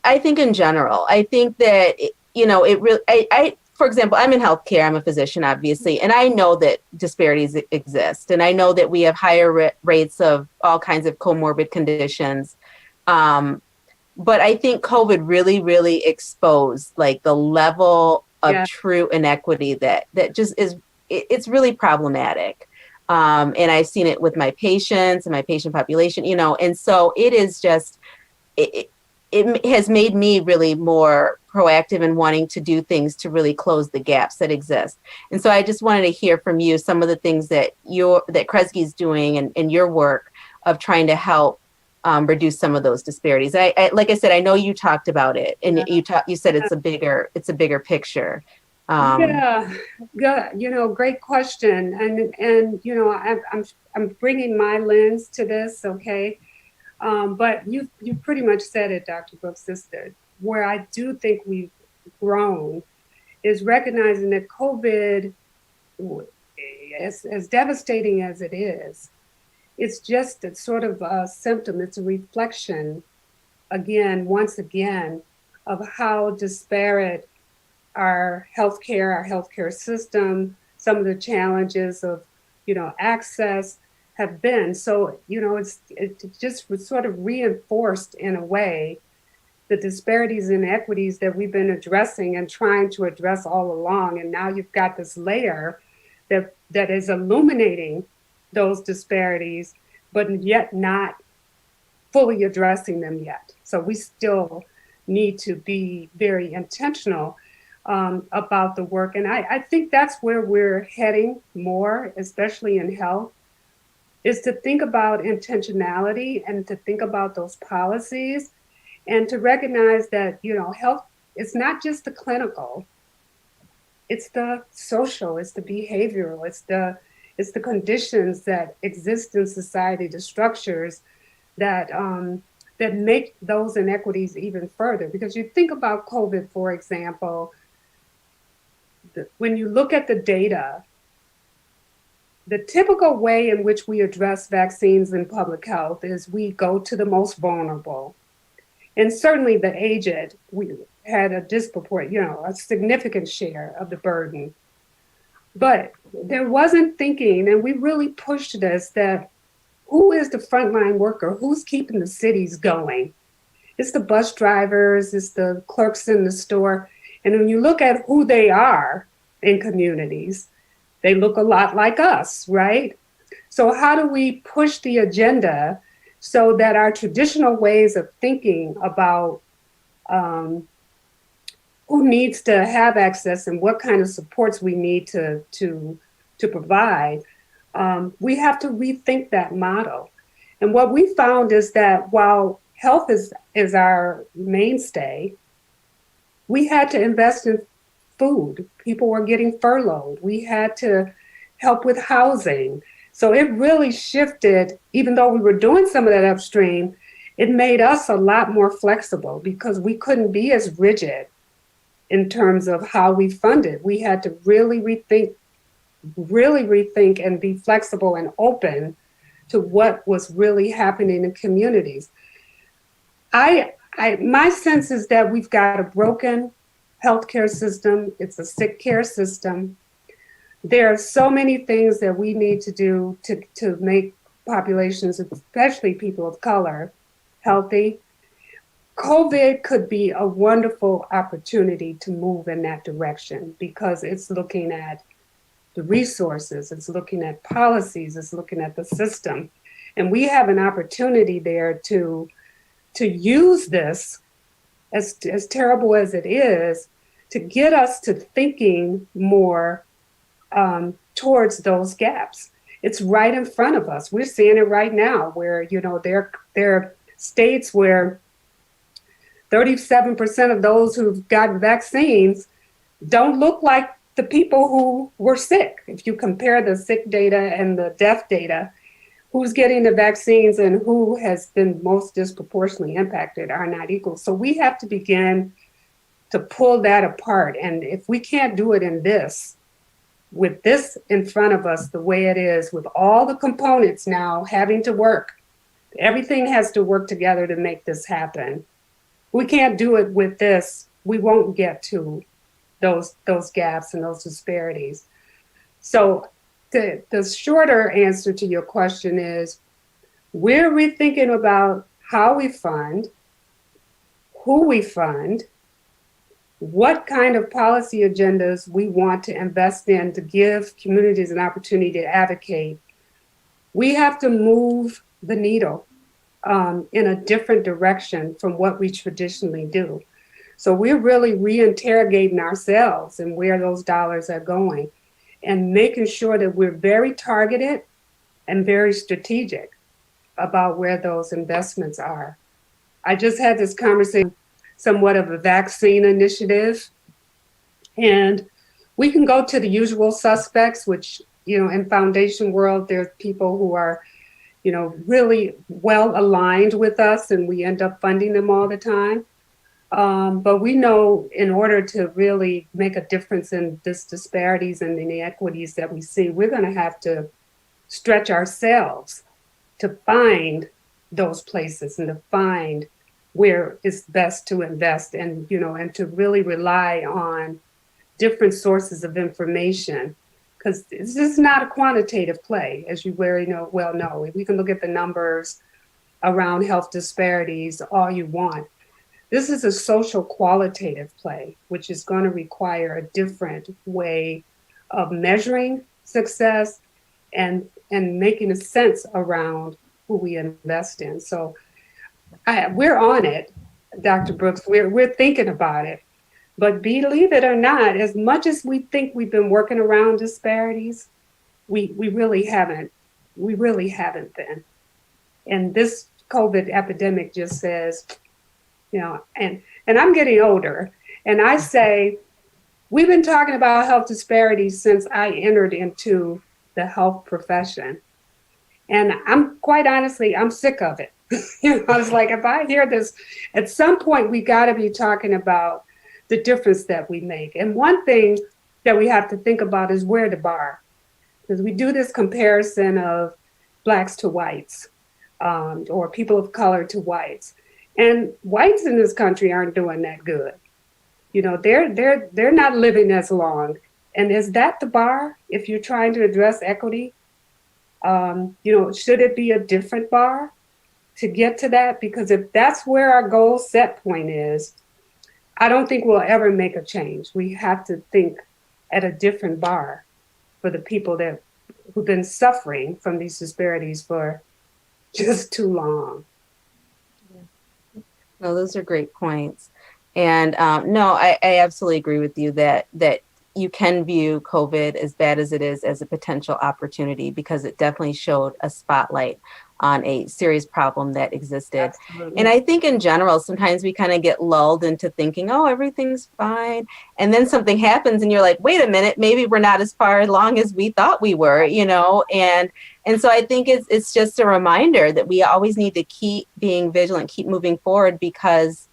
I think in general. I think that, it really, for example, I'm in healthcare, I'm a physician, obviously, and I know that disparities exist. And I know that we have higher rates of all kinds of comorbid conditions. But I think COVID really, really exposed like the level of true inequity that just it's really problematic. And I've seen it with my patients and my patient population, and so it is just, it has made me really more proactive in wanting to do things to really close the gaps that exist. And so I just wanted to hear from you some of the things that Kresge is doing and your work of trying to help reduce some of those disparities. I like I said, I know you talked about it, and you said it's a bigger picture. Great question, and I'm bringing my lens to this, okay. But you pretty much said it, Dr. Brooks, sister. Where I do think we've grown is recognizing that COVID, as devastating as it is, it's just a sort of a symptom. It's a reflection, once again, of how disparate our healthcare system, some of the challenges of, access have been. So, it just was sort of reinforced in a way the disparities and inequities that we've been addressing and trying to address all along. And now you've got this layer that is illuminating those disparities, but yet not fully addressing them yet. So we still need to be very intentional about the work. And I think that's where we're heading more, especially in health, is to think about intentionality and to think about those policies and to recognize that, health is not just the clinical, it's the social, it's the behavioral, it's the conditions that exist in society, the structures that make those inequities even further. Because you think about COVID, for example, when you look at the data, the typical way in which we address vaccines in public health is we go to the most vulnerable. And certainly the aged, we had a a significant share of the burden. But there wasn't thinking, and we really pushed this, that who is the frontline worker? Who's keeping the cities going? It's the bus drivers, it's the clerks in the store. And when you look at who they are in communities, they look a lot like us, right? So how do we push the agenda so that our traditional ways of thinking about who needs to have access and what kind of supports we need to provide, we have to rethink that model. And what we found is that while health is our mainstay, we had to invest in food. People were getting furloughed. We had to help with housing. So it really shifted, even though we were doing some of that upstream, it made us a lot more flexible because we couldn't be as rigid in terms of how we funded. We had to really rethink and be flexible and open to what was really happening in communities. My sense is that we've got a broken healthcare system. It's a sick care system. There are so many things that we need to do to make populations, especially people of color, healthy. COVID could be a wonderful opportunity to move in that direction because it's looking at the resources, it's looking at policies, it's looking at the system. And we have an opportunity there to use this, as terrible as it is, to get us to thinking more towards those gaps. It's right in front of us. We're seeing it right now where, there are states where 37% of those who've gotten vaccines don't look like the people who were sick. If you compare the sick data and the death data, who's getting the vaccines and who has been most disproportionately impacted are not equal. So we have to begin to pull that apart. And if we can't do it with this in front of us the way it is, with all the components now having to work, everything has to work together to make this happen. We can't do it with this. We won't get to those gaps and those disparities. So the shorter answer to your question is we're rethinking about how we fund, who we fund, what kind of policy agendas we want to invest in to give communities an opportunity to advocate. We have to move the needle in a different direction from what we traditionally do. So we're really reinterrogating ourselves and where those dollars are going and making sure that we're very targeted and very strategic about where those investments are. I just had this conversation, somewhat of a vaccine initiative, and we can go to the usual suspects, which, in foundation world, there's people who are really well aligned with us and we end up funding them all the time. But we know in order to really make a difference in this disparities and the inequities that we see, we're going to have to stretch ourselves to find those places and to find where it's best to invest and, and to really rely on different sources of information. Because this is not a quantitative play, as you very well know. We can look at the numbers around health disparities all you want. This is a social qualitative play, which is going to require a different way of measuring success and making a sense around who we invest in. So we're on it, Dr. Brooks. We're thinking about it. But believe it or not, as much as we think we've been working around disparities, we really haven't. We really haven't been. And this COVID epidemic just says, and I'm getting older, and I say, we've been talking about health disparities since I entered into the health profession. And I'm quite honestly, I'm sick of it. I was like, if I hear this, at some point we got to be talking about the difference that we make. And one thing that we have to think about is where to bar. Because we do this comparison of Blacks to whites, or people of color to whites. And whites in this country aren't doing that good. They're not living as long. And is that the bar if you're trying to address equity? Should it be a different bar? to get to that, because if that's where our goal set point is, I don't think we'll ever make a change. We have to think at a different bar for the people who've been suffering from these disparities for just too long. No, those are great points. And no, I absolutely agree with you that you can view COVID, as bad as it is, as a potential opportunity, because it definitely showed a spotlight on a serious problem that existed. Absolutely. And I think in general, sometimes we kind of get lulled into thinking, oh, everything's fine. And then something happens and you're like, wait a minute, maybe we're not as far along as we thought we were, you know? And so I think it's just a reminder that we always need to keep being vigilant, keep moving forward, because,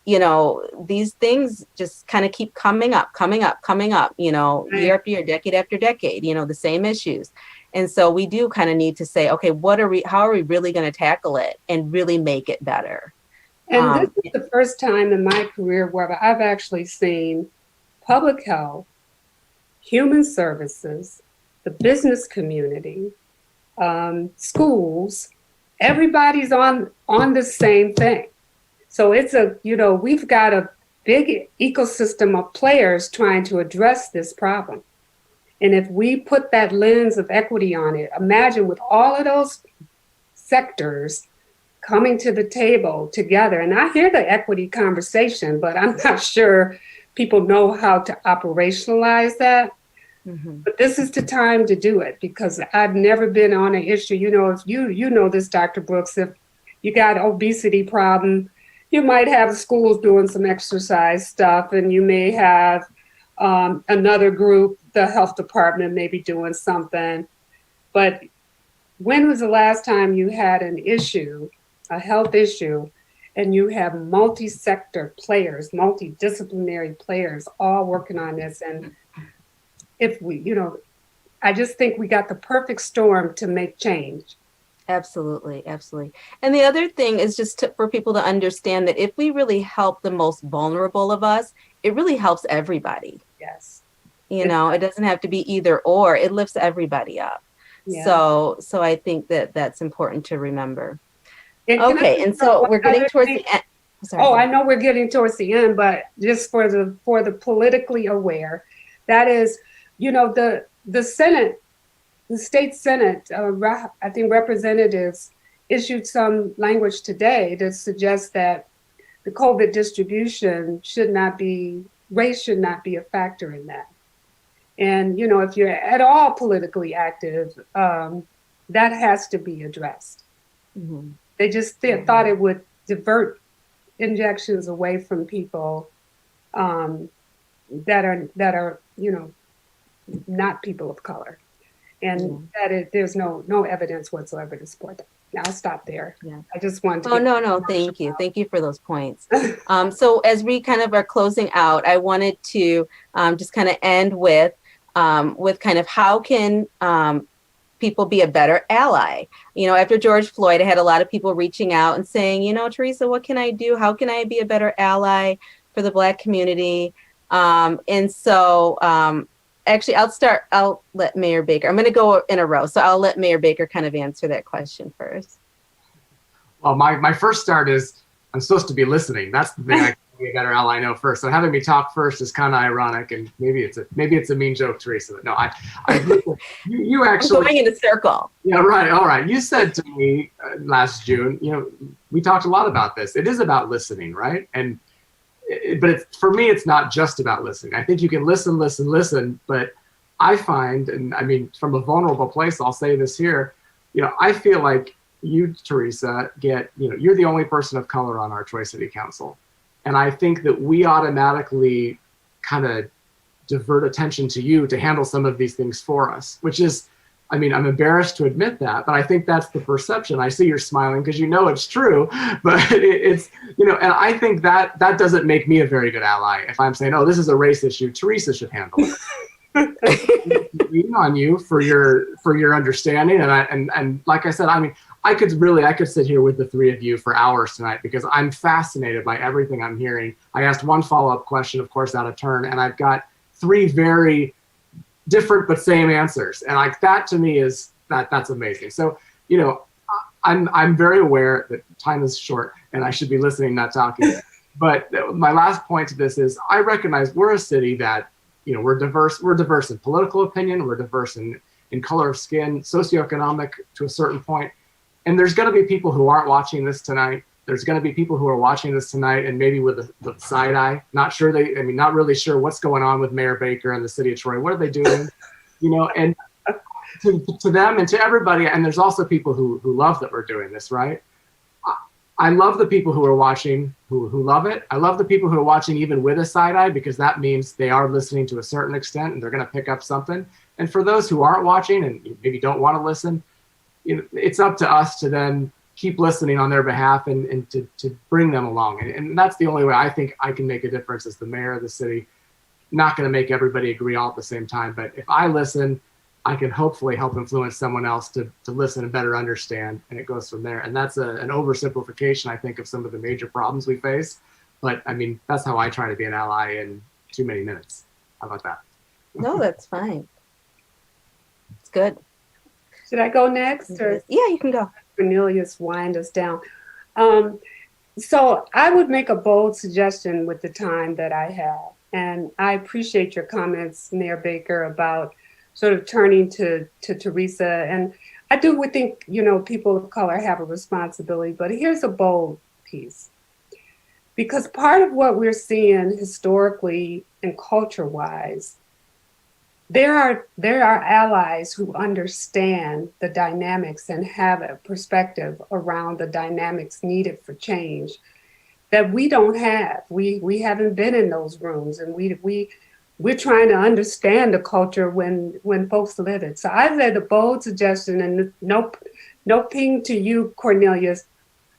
you know, these things just kind of keep coming up, you know, Right. year after year, decade after decade, you know, the same issues. And so we do kind of need to say, okay, how are we really going to tackle it and really make it better? And this is the first time in my career where I've actually seen public health, human services, the business community, schools, everybody's on the same thing. So it's we've got a big ecosystem of players trying to address this problem. And if we put that lens of equity on it, imagine with all of those sectors coming to the table together. And I hear the equity conversation, but I'm not sure people know how to operationalize that. Mm-hmm. But this is the time to do it, because I've never been on an issue. You know, if you know this, Dr. Brooks, if you got obesity problem, you might have schools doing some exercise stuff, and you may have another group, the health department, may be doing something. But when was the last time you had an issue, a health issue, and you have multi-sector players, multidisciplinary players all working on this? And if we, I just think we got the perfect storm to make change. Absolutely. Absolutely. And the other thing is just for people to understand that if we really help the most vulnerable of us, it really helps everybody. Yes. You know, it doesn't have to be either or, it lifts everybody up. Yeah. So I think that's important to remember. Okay. And so we're getting towards the end. Sorry. Oh, I know we're getting towards the end, but just for the politically aware, that is, the Senate, the state Senate, I think representatives issued some language today that suggests that the COVID distribution race should not be a factor in that. And, if you're at all politically active, that has to be addressed. Mm-hmm. They just thought it would divert injections away from people that are not people of color. And there's no evidence whatsoever to support that. Now I'll stop there. Yeah. I just wanted to. Oh, no. Thank you. Thank you for those points. So as we kind of are closing out, I wanted to just kind of end with kind of how can people be a better ally? After George Floyd, I had a lot of people reaching out and saying, Teresa, what can I do? How can I be a better ally for the Black community? And so actually, I'll let Mayor Baker, I'm going to go in a row. So I'll let Mayor Baker kind of answer that question first. Well, my first start is I'm supposed to be listening. That's the thing I can be a better ally I know first. So having me talk first is kind of ironic, and maybe it's a mean joke, Teresa. But no, you actually. I'm going in a circle. Yeah, right. All right. You said to me last June, we talked a lot about this. It is about listening, right? But for me, it's not just about listening. I think you can listen, but I find, and I mean, from a vulnerable place, I'll say this here, I feel like you, Teresa, you're the only person of color on our Troy City Council. And I think that we automatically kind of divert attention to you to handle some of these things for us, which is, I'm embarrassed to admit that, but I think that's the perception. I see you're smiling because it's true, but it's, and I think that doesn't make me a very good ally. If I'm saying, oh, this is a race issue, Teresa should handle it. Lean on you for your understanding. And like I said, I could sit here with the three of you for hours tonight because I'm fascinated by everything I'm hearing. I asked one follow-up question, of course, out of turn, and I've got three very different but same answers, and like that to me is that's amazing. So I I'm very aware that time is short and I should be listening, not talking. But my last point to this is I recognize we're a city that, we're diverse. We're diverse in political opinion. We're diverse in color of skin, socioeconomic to a certain point. And there's going to be people who aren't watching this tonight. There's going to be people who are watching this tonight and maybe with a side eye, not really sure what's going on with Mayor Baker and the city of Troy. What are they doing? And to them and to everybody. And there's also people who love that we're doing this, right? I love the people who are watching who love it. I love the people who are watching even with a side eye, because that means they are listening to a certain extent and they're going to pick up something. And for those who aren't watching and maybe don't want to listen, it's up to us to then keep listening on their behalf and to bring them along. And that's the only way I think I can make a difference as the mayor of the city. Not going to make everybody agree all at the same time, but if I listen, I can hopefully help influence someone else to listen and better understand, and it goes from there. And that's an oversimplification, I think, of some of the major problems we face. But I mean, that's how I try to be an ally in too many minutes. How about that? No, that's fine. It's good. Should I go next? Or? Yeah, you can go. Cornelius wind us down. So I would make a bold suggestion with the time that I have. And I appreciate your comments, Mayor Baker, about sort of turning to Teresa. And I do think, people of color have a responsibility, but here's a bold piece. Because part of what we're seeing historically and culture-wise, there are allies who understand the dynamics and have a perspective around the dynamics needed for change that we don't have. We haven't been in those rooms, and we're trying to understand the culture when folks live it. So I said the bold suggestion, and no ping to you, Cornelius,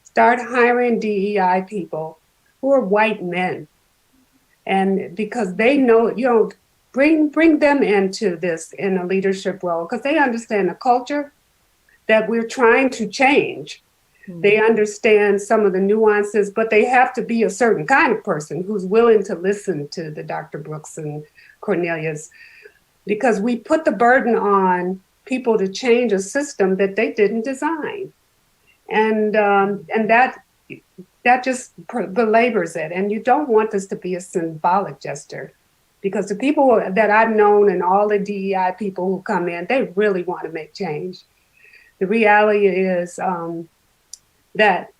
start hiring DEI people who are white men. And because they know, bring them into this in a leadership role, because they understand the culture that we're trying to change. They understand some of the nuances, but they have to be a certain kind of person who's willing to listen to the Dr. Brooks and Cornelius, because we put the burden on people to change a system that they didn't design. And that just belabors it. And you don't want this to be a symbolic gesture, because the people that I've known and all the DEI people who come in, they really want to make change. The reality is, that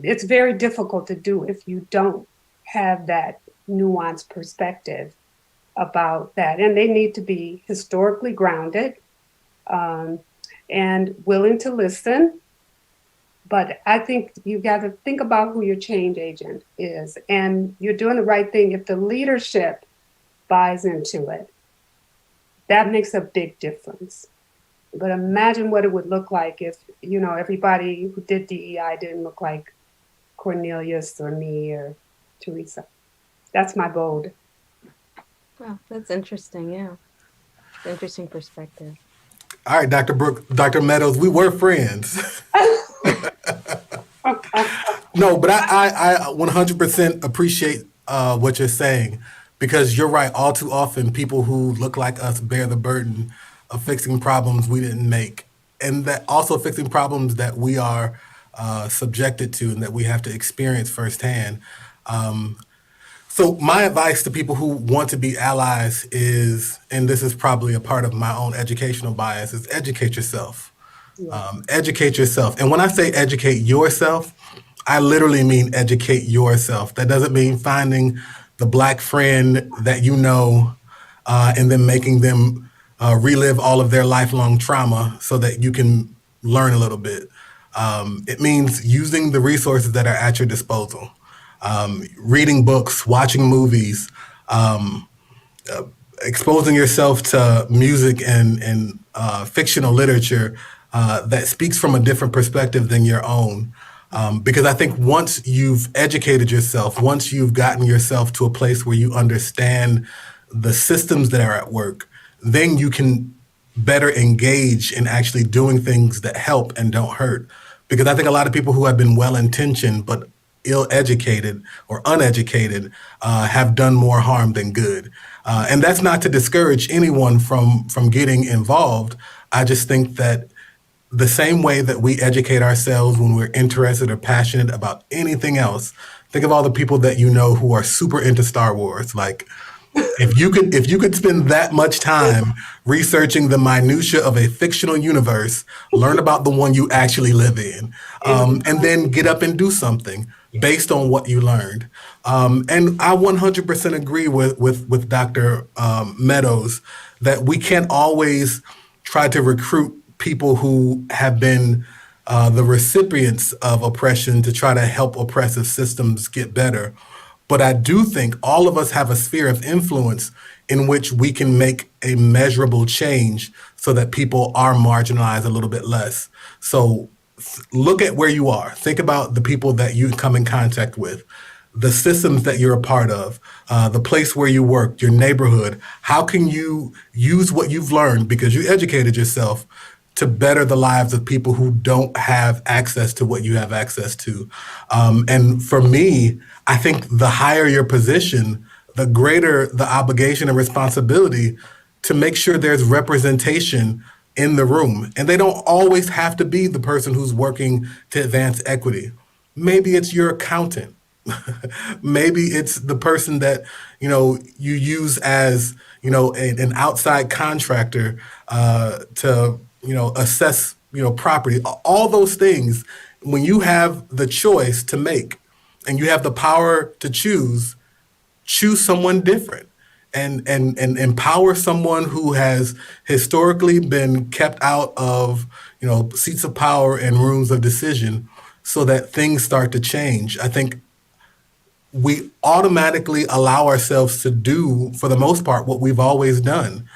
it's very difficult to do if you don't have that nuanced perspective about that. And they need to be historically grounded and willing to listen. But I think you got to think about who your change agent is. And you're doing the right thing. If the leadership buys into it, that makes a big difference. But imagine what it would look like if, everybody who did DEI didn't look like Cornelius or me or Teresa. That's my bold. Wow, that's interesting. Yeah. Interesting perspective. All right, Dr. Dr. Meadows, we were friends. No, but I 100% appreciate what you're saying, because you're right. All too often, people who look like us bear the burden of fixing problems we didn't make, and that also fixing problems that we are subjected to and that we have to experience firsthand. So my advice to people who want to be allies is, and this is probably a part of my own educational bias, is educate yourself. Educate yourself. And when I say educate yourself, I literally mean educate yourself. That doesn't mean finding the Black friend that you know and then making them relive all of their lifelong trauma so that you can learn a little bit. It means using the resources that are at your disposal. Reading books, watching movies, exposing yourself to music and fictional literature that speaks from a different perspective than your own. Because I think once you've educated yourself, once you've gotten yourself to a place where you understand the systems that are at work, then you can better engage in actually doing things that help and don't hurt. Because I think a lot of people who have been well-intentioned but ill-educated or uneducated have done more harm than good. And that's not to discourage anyone from getting involved. I just think that the same way that we educate ourselves when we're interested or passionate about anything else. Think of all the people that you know who are super into Star Wars. Like, if you could spend that much time researching the minutia of a fictional universe, learn about the one you actually live in, and then get up and do something based on what you learned. And I 100% agree with Dr. Meadows that we can't always try to recruit people who have been the recipients of oppression to try to help oppressive systems get better. But I do think all of us have a sphere of influence in which we can make a measurable change so that people are marginalized a little bit less. So look at where you are. Think about the people that you come in contact with, the systems that you're a part of, the place where you work, your neighborhood. How can you use what you've learned because you educated yourself to better the lives of people who don't have access to what you have access to? And for me, I think the higher your position, the greater the obligation and responsibility to make sure there's representation in the room. And they don't always have to be the person who's working to advance equity. Maybe it's your accountant. Maybe it's the person that, you use as, an outside contractor to, assess, property. All those things, when you have the choice to make and you have the power to choose someone different and empower someone who has historically been kept out of, seats of power and rooms of decision so that things start to change. I think we automatically allow ourselves to do, for the most part, what we've always done.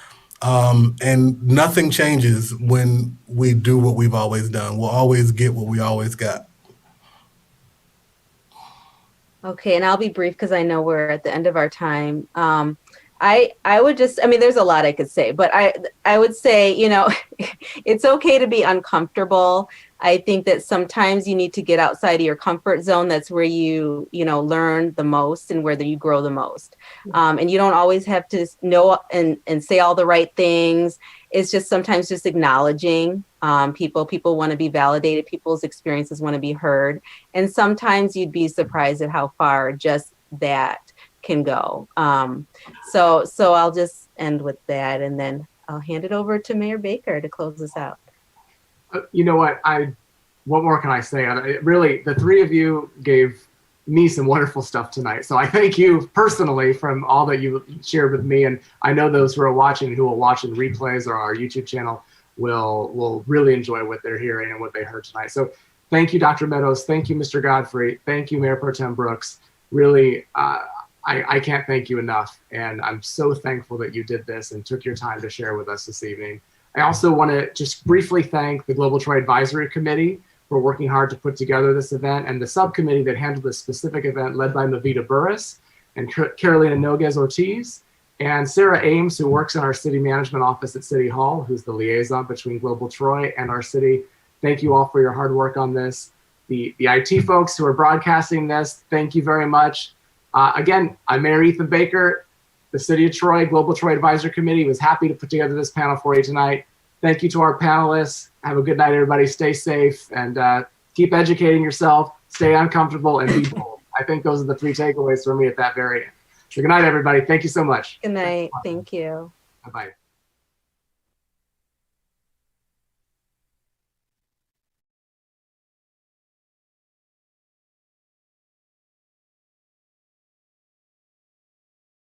And nothing changes when we do what we've always done. We'll always get what we always got. Okay, and I'll be brief because I know we're at the end of our time. I would there's a lot I could say, but I would say, it's okay to be uncomfortable. I think that sometimes you need to get outside of your comfort zone. That's where you learn the most and where you grow the most. And you don't always have to know and say all the right things. It's just sometimes just acknowledging people want to be validated. People's experiences want to be heard. And sometimes you'd be surprised at how far just that can go. So I'll just end with that, and then I'll hand it over to Mayor Baker to close us out. You know what? What more can I say? Really, the three of you gave me some wonderful stuff tonight. So I thank you personally from all that you shared with me. And I know those who are watching, who will watch in replays or our YouTube channel will really enjoy what they're hearing and what they heard tonight. So thank you, Dr. Meadows. Thank you, Mr. Godfrey. Thank you, Mayor Pro Tem Brooks. Really, I can't thank you enough. And I'm so thankful that you did this and took your time to share with us this evening. I also want to just briefly thank the Global Troy Advisory Committee for working hard to put together this event, and the subcommittee that handled this specific event led by Mavita Burris and Carolina Noguez Ortiz, and Sarah Ames, who works in our city management office at City Hall, who's the liaison between Global Troy and our city. Thank you all for your hard work on this. The IT folks who are broadcasting this, thank you very much. Again, I'm Mayor Ethan Baker. The City of Troy Global Troy Advisory Committee was happy to put together this panel for you tonight. Thank you to our panelists. Have a good night, everybody. Stay safe and keep educating yourself. Stay uncomfortable and be bold. I think those are the three takeaways for me at that very end. So good night, everybody. Thank you so much. Good night. Thank you. Bye-bye.